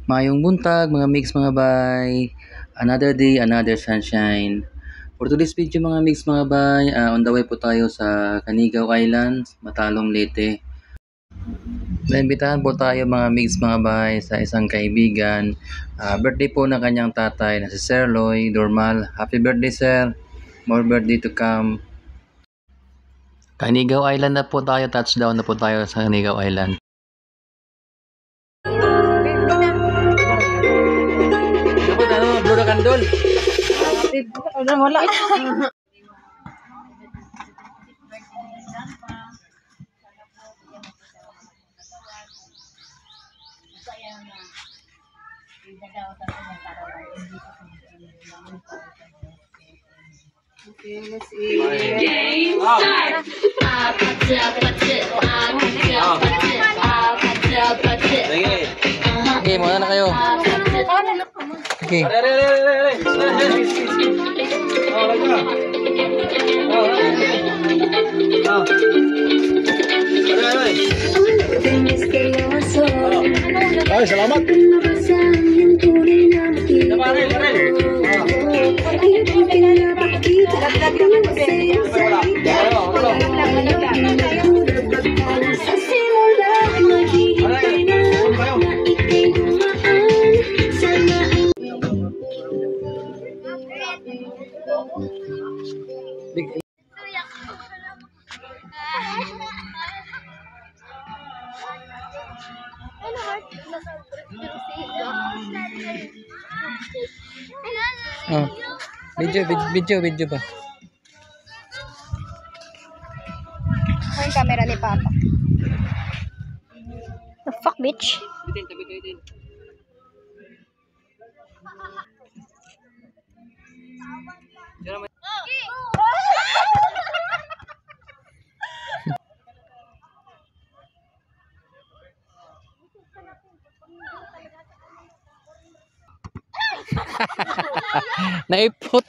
Mayong buntag mga mix mga bay. Another day, another sunshine. For today's video mga mix mga bay, on the way po tayo sa Canigao Islands, Matalom Leyte. Naimbitahan po tayo mga mix mga bay sa isang kaibigan. Birthday po ng kanyang tatay na si Sir Loy Dormal. Happy birthday sir. More birthday to come. Canigao Island na po tayo, touchdown na po tayo sa Canigao Island. Blue na kandol. Wala. Game start. Okay, muna na kayo. Okay. Ay, salamat. Oh. Video pa. Yung camera ni Papa. The fuck, bitch? Naipot.